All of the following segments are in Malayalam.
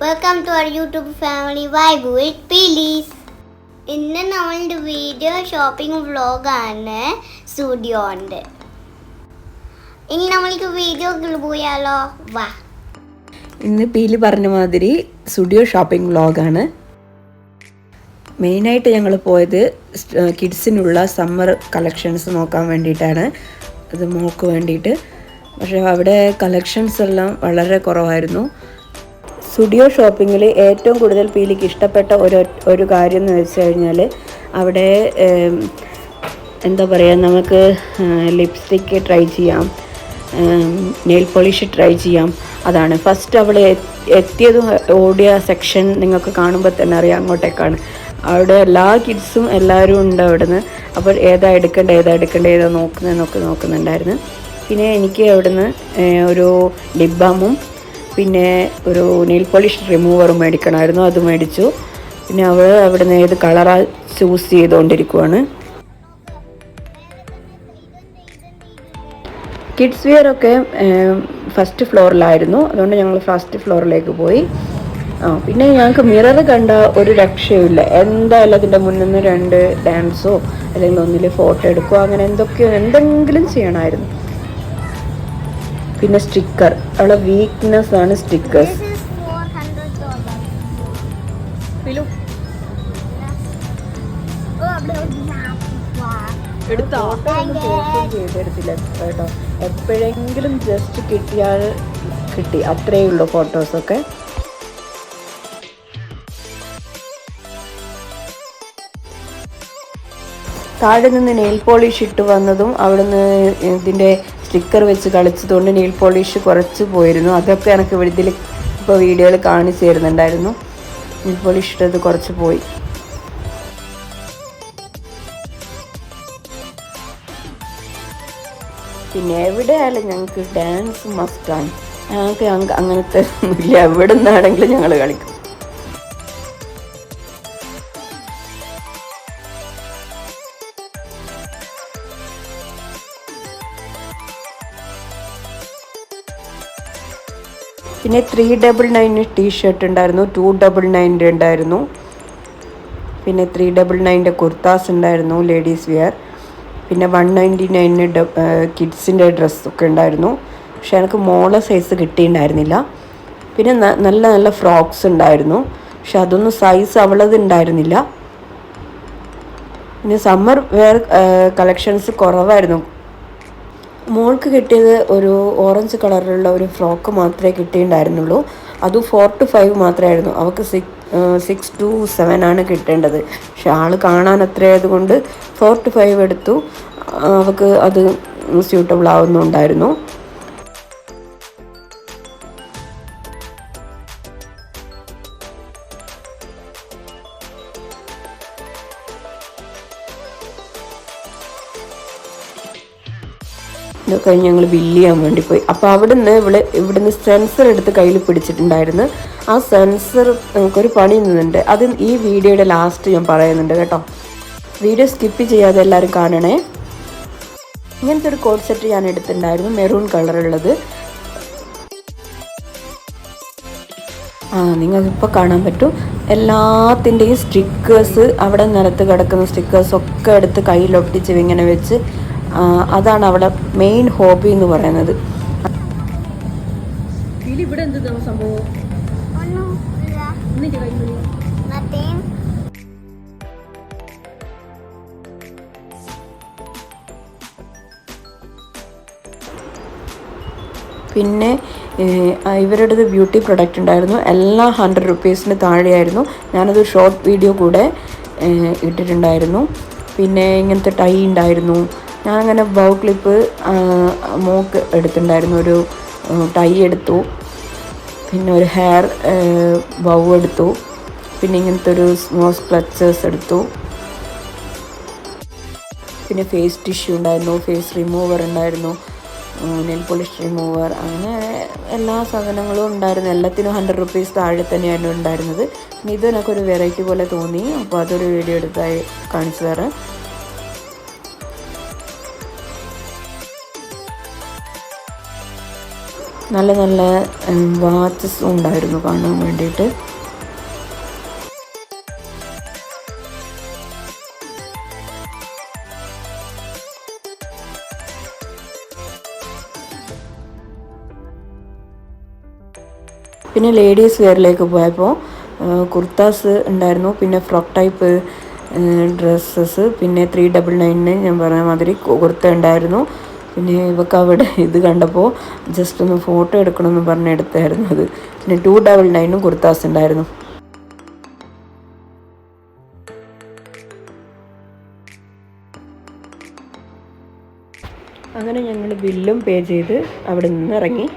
Welcome to our YouTube family Vibe with Peelies. ഇന്ന് നമ്മളുടെ വീഡിയോ ഷോപ്പിംഗ് വ്ളോഗാണ് സ്റ്റുഡിയോൻ്റെ. ഇനി നമ്മൾക്ക് വീഡിയോകൾ പോയാലോ? വാ. ഇന്ന് പീലി പറഞ്ഞ മാതിരി സ്റ്റുഡിയോ ഷോപ്പിംഗ് വ്ളോഗാണ്. മെയിനായിട്ട് ഞങ്ങൾ പോയത് കിഡ്സിനുള്ള സമ്മർ കളക്ഷൻസ് നോക്കാൻ വേണ്ടിയിട്ടാണ്. അത് മോൾക്ക് വേണ്ടിയിട്ട്. പക്ഷേ അവിടെ കളക്ഷൻസ് എല്ലാം വളരെ കുറവായിരുന്നു. സ്റ്റുഡിയോ ഷോപ്പിങ്ങിൽ ഏറ്റവും കൂടുതൽ പീലിക്ക് ഇഷ്ടപ്പെട്ട ഒരു കാര്യം എന്ന് വെച്ച് കഴിഞ്ഞാൽ അവിടെ എന്താ പറയുക, നമുക്ക് ലിപ്സ്റ്റിക്ക് ട്രൈ ചെയ്യാം, നെയിൽ പോളിഷ് ട്രൈ ചെയ്യാം. അതാണ് ഫസ്റ്റ് അവൾ എത്തിയതും ഓടിയ സെക്ഷൻ നിങ്ങൾക്ക് കാണുമ്പോൾ തന്നെ അറിയാം അങ്ങോട്ടേക്കാണ്. അവിടെ എല്ലാ കിഡ്സും എല്ലാവരും ഉണ്ട് അവിടുന്ന്. അപ്പോൾ ഏതാ എടുക്കേണ്ടത് നോക്കുന്നുണ്ടായിരുന്നു. പിന്നെ എനിക്ക് അവിടുന്ന് ഒരു ലിപ് ബാമും പിന്നെ ഒരു നെയിൽ പോളിഷ് റിമൂവറും മേടിക്കണമായിരുന്നു. അത് മേടിച്ചു. പിന്നെ അവൾ അവിടുന്ന് ഏത് കളറാണ് ചൂസ് ചെയ്തുകൊണ്ടിരിക്കുവാണ്. കിഡ്സ് വെയർ ഒക്കെ ഫസ്റ്റ് ഫ്ലോറിലായിരുന്നു. അതുകൊണ്ട് ഞങ്ങൾ ഫസ്റ്റ് ഫ്ലോറിലേക്ക് പോയി. പിന്നെ ഞങ്ങൾക്ക് മിറർ കണ്ട ഒരു രക്ഷയുമില്ല. എന്തായാലും അതിൻ്റെ മുന്നിൽ നിന്ന് 2 ഡാൻസോ അല്ലെങ്കിൽ ഒന്നിൽ ഫോട്ടോ എടുക്കുകയോ അങ്ങനെ എന്തെങ്കിലും ചെയ്യണമായിരുന്നു. പിന്നെ സ്റ്റിക്കർ, അവളെ വീക്ക്നെസ് ആണ് സ്റ്റിക്കേഴ്സ്. ചെയ്തെടുത്തില്ല കേട്ടോ. എപ്പോഴെങ്കിലും ജസ്റ്റ് കിട്ടിയാൽ കിട്ടി, അത്രയേ ഉള്ളൂ ഫോട്ടോസൊക്കെ. താഴെ നിന്ന് നെയിൽ പോളിഷ് ഇട്ട് വന്നതും അവിടുന്ന് ഇതിൻ്റെ സ്റ്റിക്കർ വെച്ച് കളിച്ചതുകൊണ്ട് നെയിൽ പോളിഷ് കുറച്ച് പോയിരുന്നു. അതൊക്കെ എനിക്ക് ഇതിൽ ഇപ്പോൾ വീഡിയോയിൽ കാണിച്ചു തരുന്നുണ്ടായിരുന്നു. നെയിൽ പോളിഷ് ഇട്ടത് കുറച്ച് പോയി. പിന്നെ എവിടെയായാലും ഞങ്ങൾക്ക് ഡാൻസ് മസ്റ്റാണ്. ഞങ്ങൾക്ക് അങ്ങനത്തെ ഇല്ല, എവിടെ നിന്നാണെങ്കിലും ഞങ്ങൾ കളിക്കും. പിന്നെ 399 ടീഷർട്ട് ഉണ്ടായിരുന്നു, 299 ഉണ്ടായിരുന്നു. പിന്നെ 399 കുർത്താസ് ഉണ്ടായിരുന്നു, ലേഡീസ് വെയർ. പിന്നെ 199 കിഡ്സിൻ്റെ ഡ്രസ്സൊക്കെ ഉണ്ടായിരുന്നു. പക്ഷെ എനിക്ക് മോളെ സൈസ് കിട്ടിയിട്ടുണ്ടായിരുന്നില്ല. പിന്നെ നല്ല നല്ല ഫ്രോക്സ് ഉണ്ടായിരുന്നു. പക്ഷെ അതൊന്നും സൈസ് അവളത് ഉണ്ടായിരുന്നില്ല. പിന്നെ സമ്മർ വെയർ കളക്ഷൻസ് കുറവായിരുന്നു. മോൾക്ക് കിട്ടിയത് ഒരു ഓറഞ്ച് കളറിലുള്ള ഒരു ഫ്രോക്ക് മാത്രമേ കിട്ടിയിട്ടുണ്ടായിരുന്നുള്ളൂ. അതും 4 to 5 മാത്രമായിരുന്നു. അവൾക്ക് 6 to 7 ആണ് കിട്ടേണ്ടത്. പക്ഷെ ആൾ കാണാൻ അത്രയായതുകൊണ്ട് 4 to 5 എടുത്തു. അവൾക്ക് അത് സ്യൂട്ടബിൾ ആവുന്നുണ്ടായിരുന്നു. ഇതൊക്കെ കഴിഞ്ഞ് ഞങ്ങൾ ബില്ല് ചെയ്യാൻ വേണ്ടി പോയി. അപ്പോൾ ഇവിടുന്ന് സെൻസർ എടുത്ത് കയ്യിൽ പിടിച്ചിട്ടുണ്ടായിരുന്നു. ആ സെൻസർ നമുക്കൊരു പണി നിന്നുണ്ട്. അത് ഈ വീഡിയോയുടെ ലാസ്റ്റ് ഞാൻ പറയുന്നുണ്ട് കേട്ടോ. വീഡിയോ സ്കിപ്പ് ചെയ്യാതെ എല്ലാവരും കാണണേ. ഇങ്ങനത്തെ ഒരു കോഡ് സെറ്റ് ഞാൻ എടുത്തിട്ടുണ്ടായിരുന്നു, മെറൂൺ കളറുള്ളത്. നിങ്ങൾക്കിപ്പോൾ കാണാൻ പറ്റും. എല്ലാത്തിൻ്റെയും സ്റ്റിക്കേഴ്സ്, അവിടെ നിലത്ത് കിടക്കുന്ന സ്റ്റിക്കേഴ്സൊക്കെ എടുത്ത് കയ്യിലൊട്ടിച്ച് ഇങ്ങനെ വെച്ച്, അതാണ് അവിടെ മെയിൻ ഹോബി എന്ന് പറയുന്നത്. ഇവിടെ എന്താ സംഭവം? പിന്നെ ഇവരുടേത് ബ്യൂട്ടി പ്രൊഡക്റ്റ് ഉണ്ടായിരുന്നു. എല്ലാം 100 rupees താഴെയായിരുന്നു. ഞാനത് ഷോർട്ട് വീഡിയോ കൂടെ ഇട്ടിട്ടുണ്ടായിരുന്നു. പിന്നെ ഇങ്ങനത്തെ ടൈ ഉണ്ടായിരുന്നു. ഞാനങ്ങനെ ബൗ ക്ലിപ്പ് മോക്ക് എടുത്തിട്ടുണ്ടായിരുന്നു. ഒരു ടൈ എടുത്തു. പിന്നെ ഒരു ഹെയർ ബൗ എടുത്തു. പിന്നെ ഇങ്ങനത്തെ ഒരു സ്മോൾ ക്ലച്ചേഴ്സ് എടുത്തു. പിന്നെ ഫേസ് ടിഷ്യൂ ഉണ്ടായിരുന്നു, ഫേസ് റിമൂവർ ഉണ്ടായിരുന്നു, നെയിൽ പോളിഷ് റിമൂവർ, അങ്ങനെ എല്ലാ സാധനങ്ങളും ഉണ്ടായിരുന്നു. എല്ലാത്തിനും 100 rupees താഴെ തന്നെയായിരുന്നു ഉണ്ടായിരുന്നത്. പിന്നെ ഇതിനൊക്കെ ഒരു വെറൈറ്റി പോലെ തോന്നി. അപ്പോൾ അതൊരു വീഡിയോ എടുത്തായി കാണിച്ചു തരാം. നല്ല നല്ല വാച്ചസും ഉണ്ടായിരുന്നു കാണാൻ വേണ്ടിയിട്ട്. പിന്നെ ലേഡീസ് വെയറിലേക്ക് പോയപ്പോൾ കുർത്താസ് ഉണ്ടായിരുന്നു, പിന്നെ ഫ്രോക്ക് ടൈപ്പ് ഡ്രസ്സസ്, പിന്നെ 399 ഞാൻ പറഞ്ഞ മാതിരി കുർത്ത ഉണ്ടായിരുന്നു. പിന്നെ ഇവക്ക് അവിടെ ഇത് കണ്ടപ്പോൾ ജസ്റ്റ് ഒന്ന് ഫോട്ടോ എടുക്കണമെന്ന് പറഞ്ഞ് എടുത്തായിരുന്നു അത്. പിന്നെ 299 കുർത്താസ് ഉണ്ടായിരുന്നു. അങ്ങനെ ഞങ്ങൾ ബില്ലും പേ ചെയ്ത് അവിടെ നിന്ന് ഇറങ്ങി.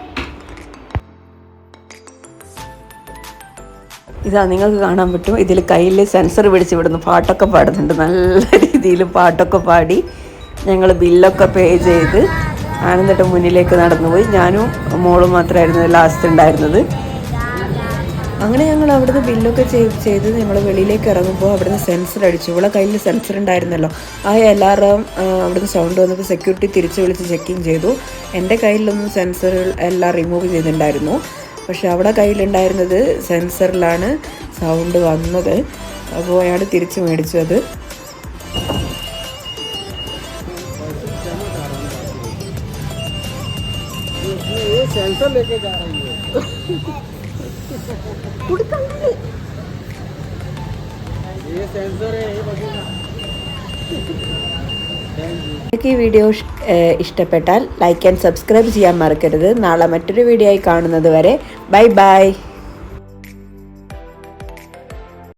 ഇതാ നിങ്ങൾക്ക് കാണാൻ പറ്റും, ഇതിൽ കയ്യിൽ സെൻസർ പിടിച്ച് വിടുന്നു, പാട്ടൊക്കെ പാടുന്നുണ്ട്. നല്ല രീതിയിൽ പാട്ടൊക്കെ പാടി ഞങ്ങൾ ബില്ലൊക്കെ പേ ചെയ്ത് ആനന്ദിട്ട് മുന്നിലേക്ക് നടന്നുപോയി. ഞാനും മോളും മാത്രമായിരുന്നു ലാസ്റ്റ് ഉണ്ടായിരുന്നത്. അങ്ങനെ ഞങ്ങൾ അവിടുന്ന് ബില്ലൊക്കെ ചെയ്ത് ഞങ്ങൾ വെളിയിലേക്ക് ഇറങ്ങുമ്പോൾ അവിടുന്ന് സെൻസർ അടിച്ചു. ഇവിടെ കയ്യിൽ സെൻസർ ഉണ്ടായിരുന്നല്ലോ, ആ അലാറം അവിടുന്ന് സൗണ്ട് വന്നപ്പോൾ സെക്യൂരിറ്റി തിരിച്ച് വിളിച്ച് ചെക്കിങ് ചെയ്തു. എൻ്റെ കയ്യിലൊന്നും സെൻസർ എല്ലാം റിമൂവ് ചെയ്തിട്ടുണ്ടായിരുന്നു. പക്ഷെ അവിടെ കയ്യിലുണ്ടായിരുന്നത് സെൻസറിലാണ് സൗണ്ട് വന്നത്. അപ്പോൾ അയാൾ തിരിച്ച് മേടിച്ചു അത്. നിങ്ങൾക്ക് ഈ വീഡിയോ ഇഷ്ടപ്പെട്ടാൽ ലൈക്ക് ആൻഡ് സബ്സ്ക്രൈബ് ചെയ്യാൻ മറക്കരുത്. നാളെ മറ്റൊരു വീഡിയോ ആയി കാണുന്നത് വരെ ബൈ ബൈ.